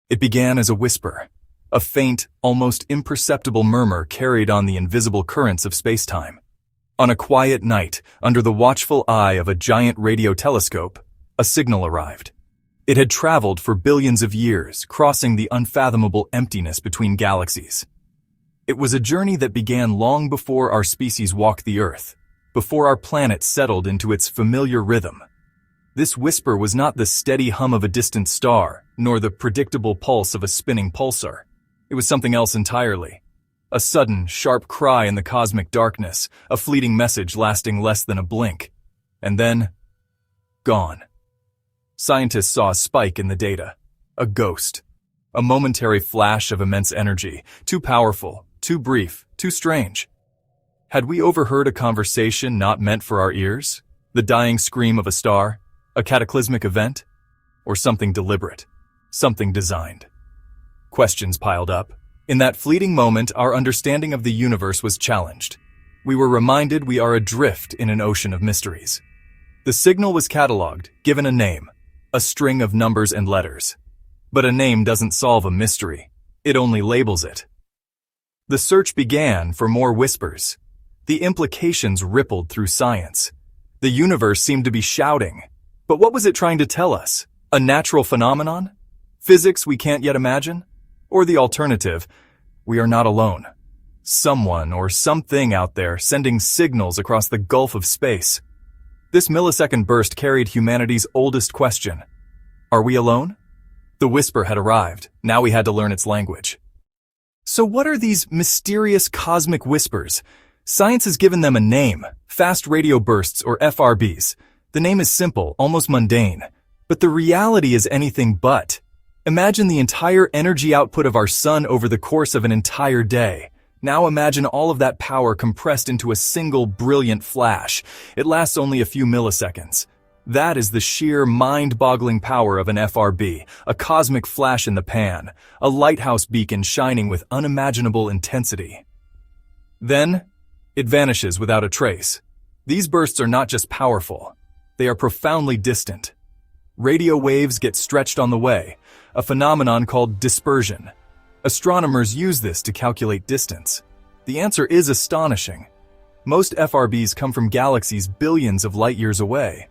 It began as a whisper, a faint, almost imperceptible murmur carried on the invisible currents of space-time. On a quiet night, under the watchful eye of a giant radio telescope, a signal arrived. It had traveled for billions of years, crossing the unfathomable emptiness between galaxies. It was a journey that began long before our species walked the Earth, before our planet settled into its familiar rhythm. This whisper was not the steady hum of a distant star, nor the predictable pulse of a spinning pulsar. It was something else entirely. A sudden, sharp cry in the cosmic darkness, a fleeting message lasting less than a blink. And then, gone. Scientists saw a spike in the data. A ghost. A momentary flash of immense energy, too powerful, too brief, too strange. Had we overheard a conversation not meant for our ears? The dying scream of a star? A cataclysmic event? Or something deliberate? Something designed? Questions piled up. In that fleeting moment, our understanding of the universe was challenged. We were reminded we are adrift in an ocean of mysteries. The signal was catalogued, given a name, a string of numbers and letters. But a name doesn't solve a mystery. It only labels it. The search began for more whispers. The implications rippled through science. The universe seemed to be shouting. But what was it trying to tell us? A natural phenomenon? Physics we can't yet imagine? Or the alternative, we are not alone. Someone or something out there sending signals across the gulf of space. This millisecond burst carried humanity's oldest question. Are we alone? The whisper had arrived. Now we had to learn its language. So what are these mysterious cosmic whispers? Science has given them a name, fast radio bursts or FRBs. The name is simple, almost mundane. But the reality is anything but. Imagine the entire energy output of our sun over the course of an entire day. Now imagine all of that power compressed into a single brilliant flash. It lasts only a few milliseconds. That is the sheer mind-boggling power of an FRB, a cosmic flash in the pan, a lighthouse beacon shining with unimaginable intensity. Then, it vanishes without a trace. These bursts are not just powerful, they are profoundly distant. Radio waves get stretched on the way, a phenomenon called dispersion. Astronomers use this to calculate distance. The answer is astonishing. Most FRBs come from galaxies billions of light years away.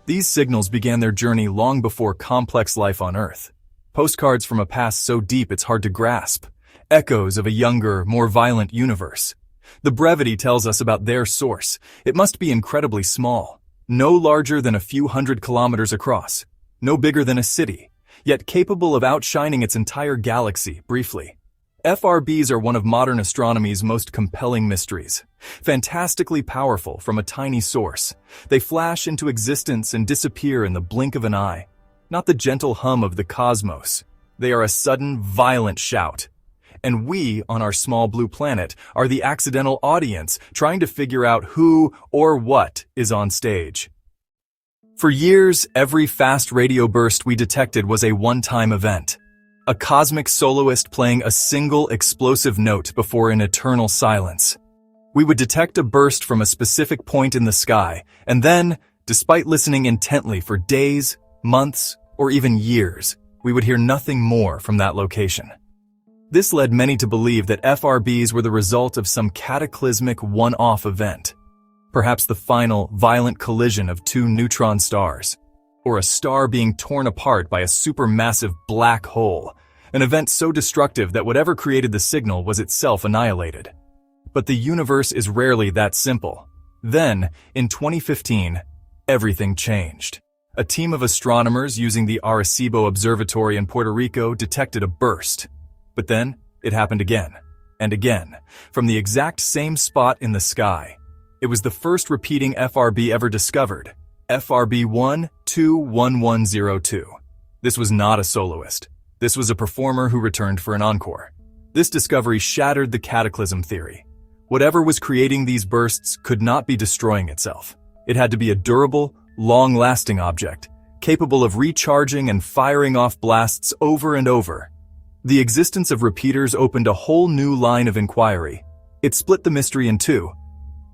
These signals began their journey long before complex life on Earth. Postcards from a past so deep it's hard to grasp. Echoes of a younger, more violent universe. The brevity tells us about their source. It must be incredibly small. No larger than a few hundred kilometers across. No bigger than a city, yet capable of outshining its entire galaxy briefly. FRBs are one of modern astronomy's most compelling mysteries. Fantastically powerful from a tiny source, they flash into existence and disappear in the blink of an eye. Not the gentle hum of the cosmos. They are a sudden, violent shout. And we, on our small blue planet, are the accidental audience trying to figure out who or what is on stage. For years, every fast radio burst we detected was a one-time event. A cosmic soloist playing a single explosive note before an eternal silence. We would detect a burst from a specific point in the sky, and then, despite listening intently for days, months, or even years, we would hear nothing more from that location. This led many to believe that FRBs were the result of some cataclysmic one-off event. Perhaps the final, violent collision of two neutron stars, or a star being torn apart by a supermassive black hole, an event so destructive that whatever created the signal was itself annihilated. But the universe is rarely that simple. Then, in 2015, everything changed. A team of astronomers using the Arecibo Observatory in Puerto Rico detected a burst. But then, it happened again, and again, from the exact same spot in the sky. It was the first repeating FRB ever discovered, FRB 121102. This was not a soloist. This was a performer who returned for an encore. This discovery shattered the cataclysm theory. Whatever was creating these bursts could not be destroying itself. It had to be a durable, long-lasting object, capable of recharging and firing off blasts over and over. The existence of repeaters opened a whole new line of inquiry. It split the mystery in two.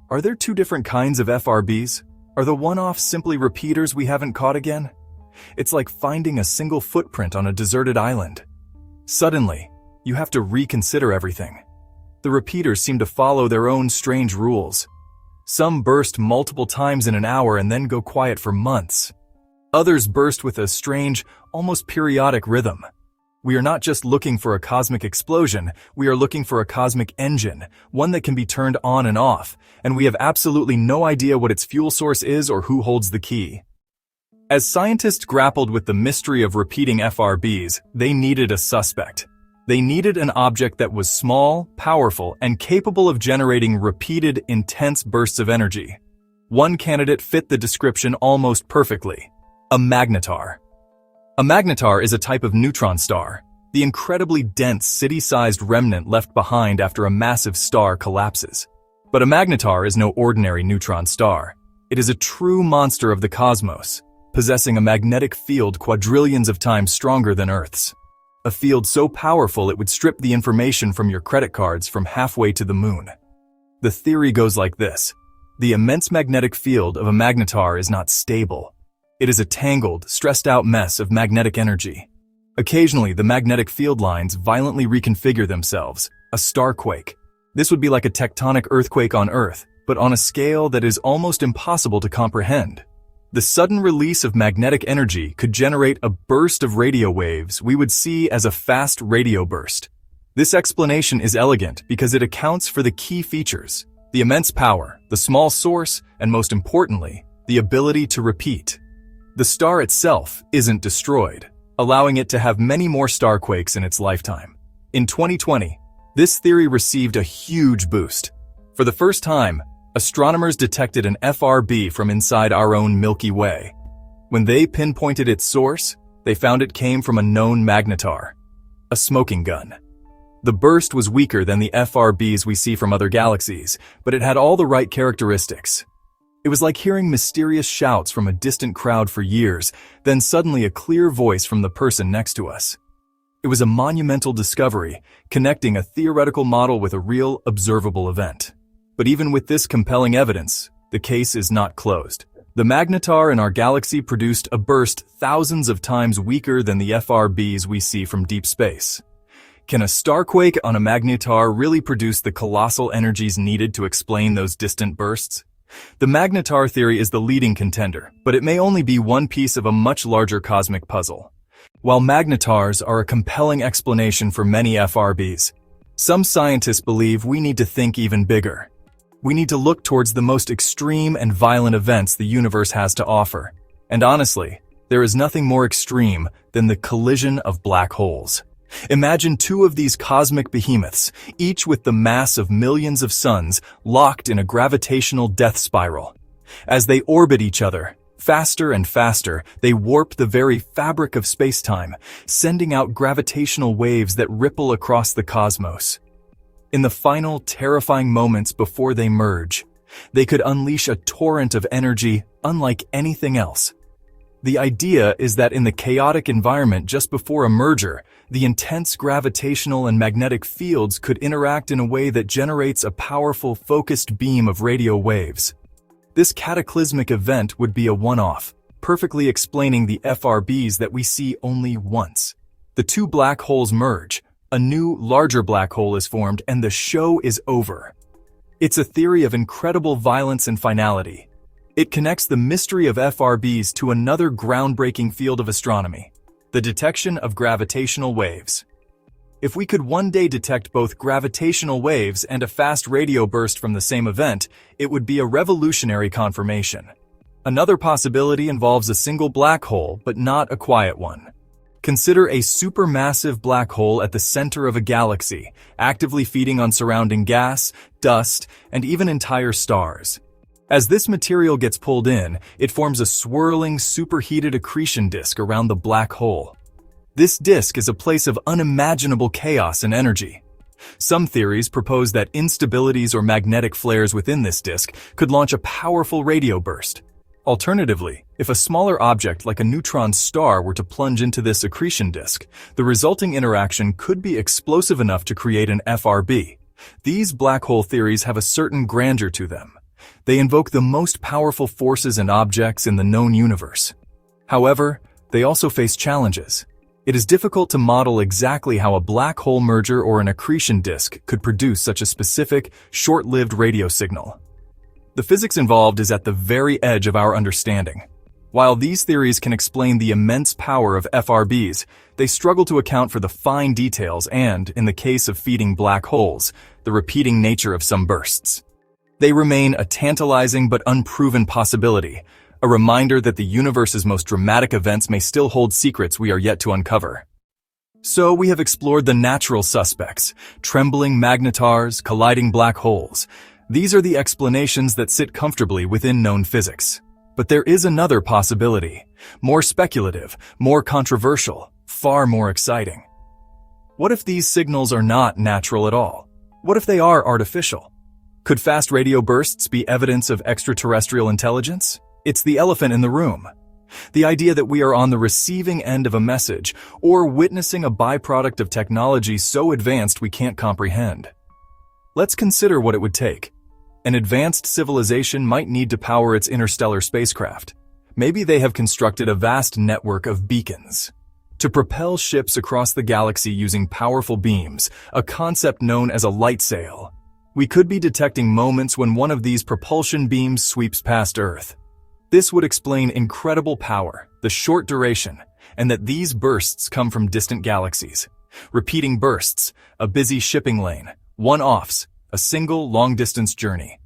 Are there two different kinds of FRBs? Are the one-offs simply repeaters we haven't caught again? It's like finding a single footprint on a deserted island. Suddenly, you have to reconsider everything. The repeaters seem to follow their own strange rules. Some burst multiple times in an hour and then go quiet for months. Others burst with a strange, almost periodic rhythm. We are not just looking for a cosmic explosion, we are looking for a cosmic engine, one that can be turned on and off, and we have absolutely no idea what its fuel source is or who holds the key. As scientists grappled with the mystery of repeating FRBs, they needed a suspect. They needed an object that was small, powerful, and capable of generating repeated, intense bursts of energy. One candidate fit the description almost perfectly: a magnetar. A magnetar is a type of neutron star, the incredibly dense city-sized remnant left behind after a massive star collapses. But a magnetar is no ordinary neutron star. It is a true monster of the cosmos, possessing a magnetic field quadrillions of times stronger than Earth's. A field so powerful it would strip the information from your credit cards from halfway to the moon. The theory goes like this: the immense magnetic field of a magnetar is not stable. It is a tangled, stressed-out mess of magnetic energy. Occasionally, the magnetic field lines violently reconfigure themselves, a starquake. This would be like a tectonic earthquake on Earth, but on a scale that is almost impossible to comprehend. The sudden release of magnetic energy could generate a burst of radio waves we would see as a fast radio burst. This explanation is elegant because it accounts for the key features: the immense power, the small source, and most importantly, the ability to repeat. The star itself isn't destroyed, allowing it to have many more starquakes in its lifetime. In 2020, this theory received a huge boost. For the first time, astronomers detected an FRB from inside our own Milky Way. When they pinpointed its source, they found it came from a known magnetar, a smoking gun. The burst was weaker than the FRBs we see from other galaxies, but it had all the right characteristics. It was like hearing mysterious shouts from a distant crowd for years, then suddenly a clear voice from the person next to us. It was a monumental discovery, connecting a theoretical model with a real, observable event. But even with this compelling evidence, the case is not closed. The magnetar in our galaxy produced a burst thousands of times weaker than the FRBs we see from deep space. Can a starquake on a magnetar really produce the colossal energies needed to explain those distant bursts? The Magnetar Theory is the leading contender, but it may only be one piece of a much larger cosmic puzzle. While magnetars are a compelling explanation for many FRBs, some scientists believe we need to think even bigger. We need to look towards the most extreme and violent events the universe has to offer. And honestly, there is nothing more extreme than the collision of black holes. Imagine two of these cosmic behemoths, each with the mass of millions of suns, locked in a gravitational death spiral. As they orbit each other, faster and faster, they warp the very fabric of space-time, sending out gravitational waves that ripple across the cosmos. In the final, terrifying moments before they merge, they could unleash a torrent of energy unlike anything else. The idea is that in the chaotic environment just before a merger, the intense gravitational and magnetic fields could interact in a way that generates a powerful, focused beam of radio waves. This cataclysmic event would be a one-off, perfectly explaining the FRBs that we see only once. The two black holes merge, a new, larger black hole is formed, and the show is over. It's a theory of incredible violence and finality. It connects the mystery of FRBs to another groundbreaking field of astronomy: the detection of gravitational waves. If we could one day detect both gravitational waves and a fast radio burst from the same event, it would be a revolutionary confirmation. Another possibility involves a single black hole, but not a quiet one. Consider a supermassive black hole at the center of a galaxy, actively feeding on surrounding gas, dust, and even entire stars. As this material gets pulled in, it forms a swirling, superheated accretion disk around the black hole. This disk is a place of unimaginable chaos and energy. Some theories propose that instabilities or magnetic flares within this disk could launch a powerful radio burst. Alternatively, if a smaller object like a neutron star were to plunge into this accretion disk, the resulting interaction could be explosive enough to create an FRB. These black hole theories have a certain grandeur to them. They invoke the most powerful forces and objects in the known universe. However, they also face challenges. It is difficult to model exactly how a black hole merger or an accretion disk could produce such a specific, short-lived radio signal. The physics involved is at the very edge of our understanding. While these theories can explain the immense power of FRBs, they struggle to account for the fine details and, in the case of feeding black holes, the repeating nature of some bursts. They remain a tantalizing but unproven possibility, a reminder that the universe's most dramatic events may still hold secrets we are yet to uncover. So we have explored the natural suspects, trembling magnetars, colliding black holes. These are the explanations that sit comfortably within known physics. But there is another possibility, more speculative, more controversial, far more exciting. What if these signals are not natural at all? What if they are artificial? Could fast radio bursts be evidence of extraterrestrial intelligence? It's the elephant in the room. The idea that we are on the receiving end of a message or witnessing a byproduct of technology so advanced we can't comprehend. Let's consider what it would take. An advanced civilization might need to power its interstellar spacecraft. Maybe they have constructed a vast network of beacons to propel ships across the galaxy using powerful beams, a concept known as a light sail. We could be detecting moments when one of these propulsion beams sweeps past Earth. This would explain incredible power, the short duration, and that these bursts come from distant galaxies. Repeating bursts, a busy shipping lane, one-offs, a single long-distance journey.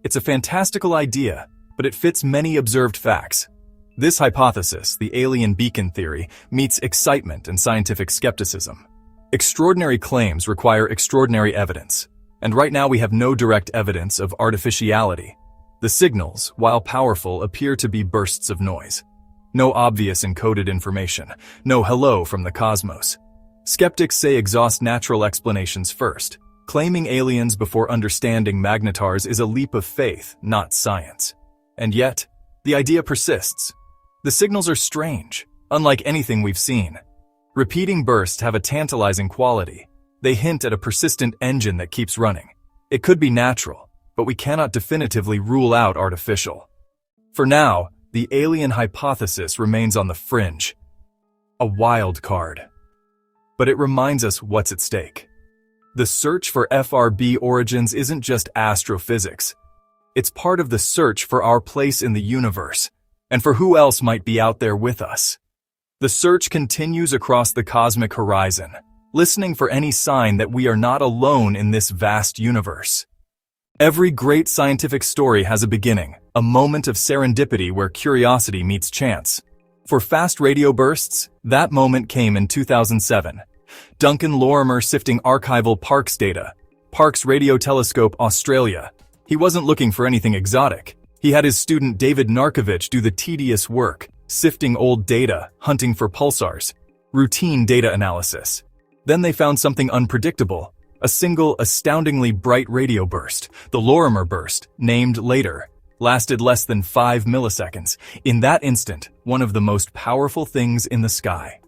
It's a fantastical idea, but it fits many observed facts. This hypothesis, the alien beacon theory, meets excitement and scientific skepticism. Extraordinary claims require extraordinary evidence, and right now we have no direct evidence of artificiality. The signals, while powerful, appear to be bursts of noise. No obvious encoded information, no hello from the cosmos. Skeptics say exhaust natural explanations first. Claiming aliens before understanding magnetars is a leap of faith, not science. And yet, the idea persists. The signals are strange, unlike anything we've seen. Repeating bursts have a tantalizing quality. They hint at a persistent engine that keeps running. It could be natural, but we cannot definitively rule out artificial. For now, the alien hypothesis remains on the fringe. A wild card. But it reminds us what's at stake. The search for FRB origins isn't just astrophysics. It's part of the search for our place in the universe, and for who else might be out there with us. The search continues across the cosmic horizon, listening for any sign that we are not alone in this vast universe. Every great scientific story has a beginning, a moment of serendipity where curiosity meets chance. For fast radio bursts, that moment came in 2007. Duncan Lorimer sifting archival Parkes data. Parkes Radio Telescope, Australia. He wasn't looking for anything exotic. He had his student David Narkovich do the tedious work, sifting old data, hunting for pulsars, routine data analysis. Then they found something unpredictable, a single astoundingly bright radio burst, the Lorimer burst, named later, lasted less than 5 milliseconds. In that instant, one of the most powerful things in the sky.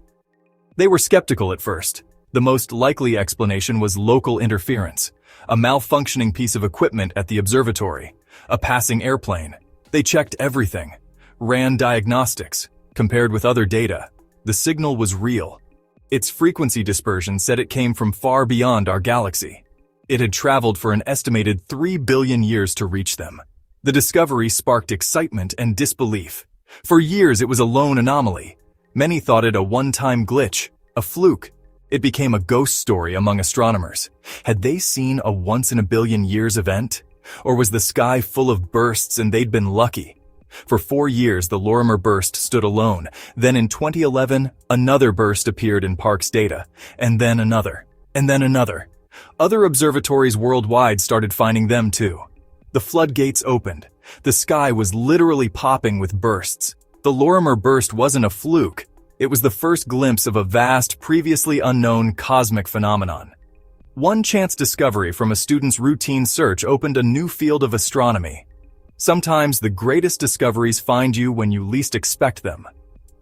They were skeptical at first. The most likely explanation was local interference, a malfunctioning piece of equipment at the observatory, a passing airplane. They checked everything, ran diagnostics, compared with other data. The signal was real. Its frequency dispersion said it came from far beyond our galaxy. It had traveled for an estimated 3 billion years to reach them. The discovery sparked excitement and disbelief. For years it was a lone anomaly. Many thought it a one-time glitch, a fluke. It became a ghost story among astronomers. Had they seen a once-in-a-billion-years event? Or was the sky full of bursts and they'd been lucky? For 4 years, the Lorimer burst stood alone. Then in 2011, another burst appeared in Parkes data, and then another, and then another. Other observatories worldwide started finding them too. The floodgates opened. The sky was literally popping with bursts. The Lorimer burst wasn't a fluke. It was the first glimpse of a vast, previously unknown cosmic phenomenon. One chance discovery from a student's routine search opened a new field of astronomy. Sometimes the greatest discoveries find you when you least expect them.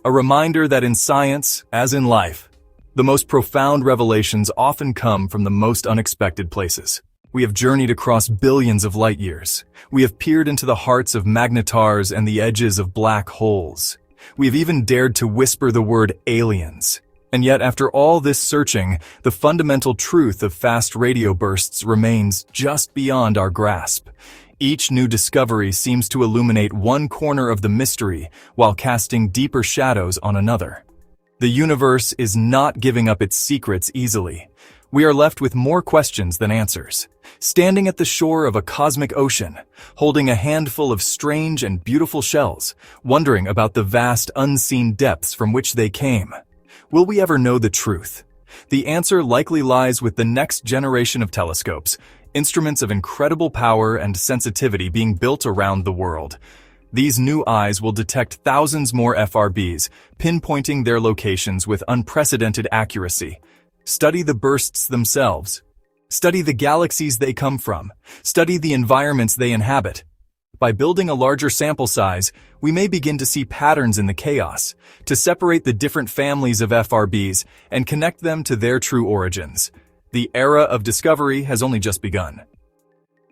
A reminder that in science, as in life, the most profound revelations often come from the most unexpected places. We have journeyed across billions of light years. We have peered into the hearts of magnetars and the edges of black holes. We have even dared to whisper the word aliens. And yet, after all this searching, the fundamental truth of fast radio bursts remains just beyond our grasp. Each new discovery seems to illuminate one corner of the mystery while casting deeper shadows on another. The universe is not giving up its secrets easily. We are left with more questions than answers. Standing at the shore of a cosmic ocean, holding a handful of strange and beautiful shells, wondering about the vast unseen depths from which they came. Will we ever know the truth? The answer likely lies with the next generation of telescopes, instruments of incredible power and sensitivity being built around the world. These new eyes will detect thousands more FRBs, pinpointing their locations with unprecedented accuracy. Study the bursts themselves. Study the galaxies they come from. Study the environments they inhabit. By building a larger sample size, we may begin to see patterns in the chaos, to separate the different families of FRBs and connect them to their true origins. The era of discovery has only just begun.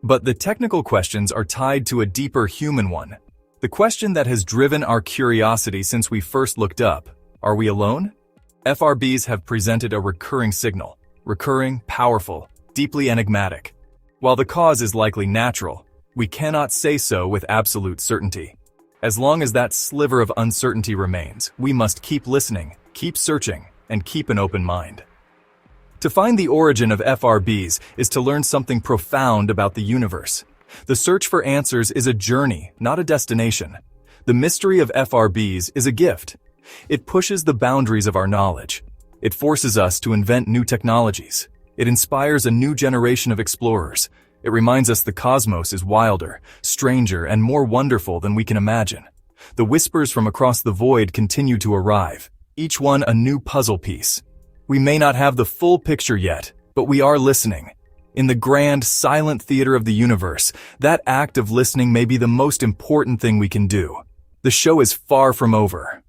But the technical questions are tied to a deeper human one. The question that has driven our curiosity since we first looked up: are we alone? FRBs have presented a recurring signal, recurring, powerful, deeply enigmatic. While the cause is likely natural, we cannot say so with absolute certainty. As long as that sliver of uncertainty remains, we must keep listening, keep searching, and keep an open mind. To find the origin of FRBs is to learn something profound about the universe. The search for answers is a journey, not a destination. The mystery of FRBs is a gift. It pushes the boundaries of our knowledge. It forces us to invent new technologies. It inspires a new generation of explorers. It reminds us the cosmos is wilder, stranger, and more wonderful than we can imagine. The whispers from across the void continue to arrive, each one a new puzzle piece. We may not have the full picture yet, but we are listening. In the grand, silent theater of the universe, that act of listening may be the most important thing we can do. The show is far from over.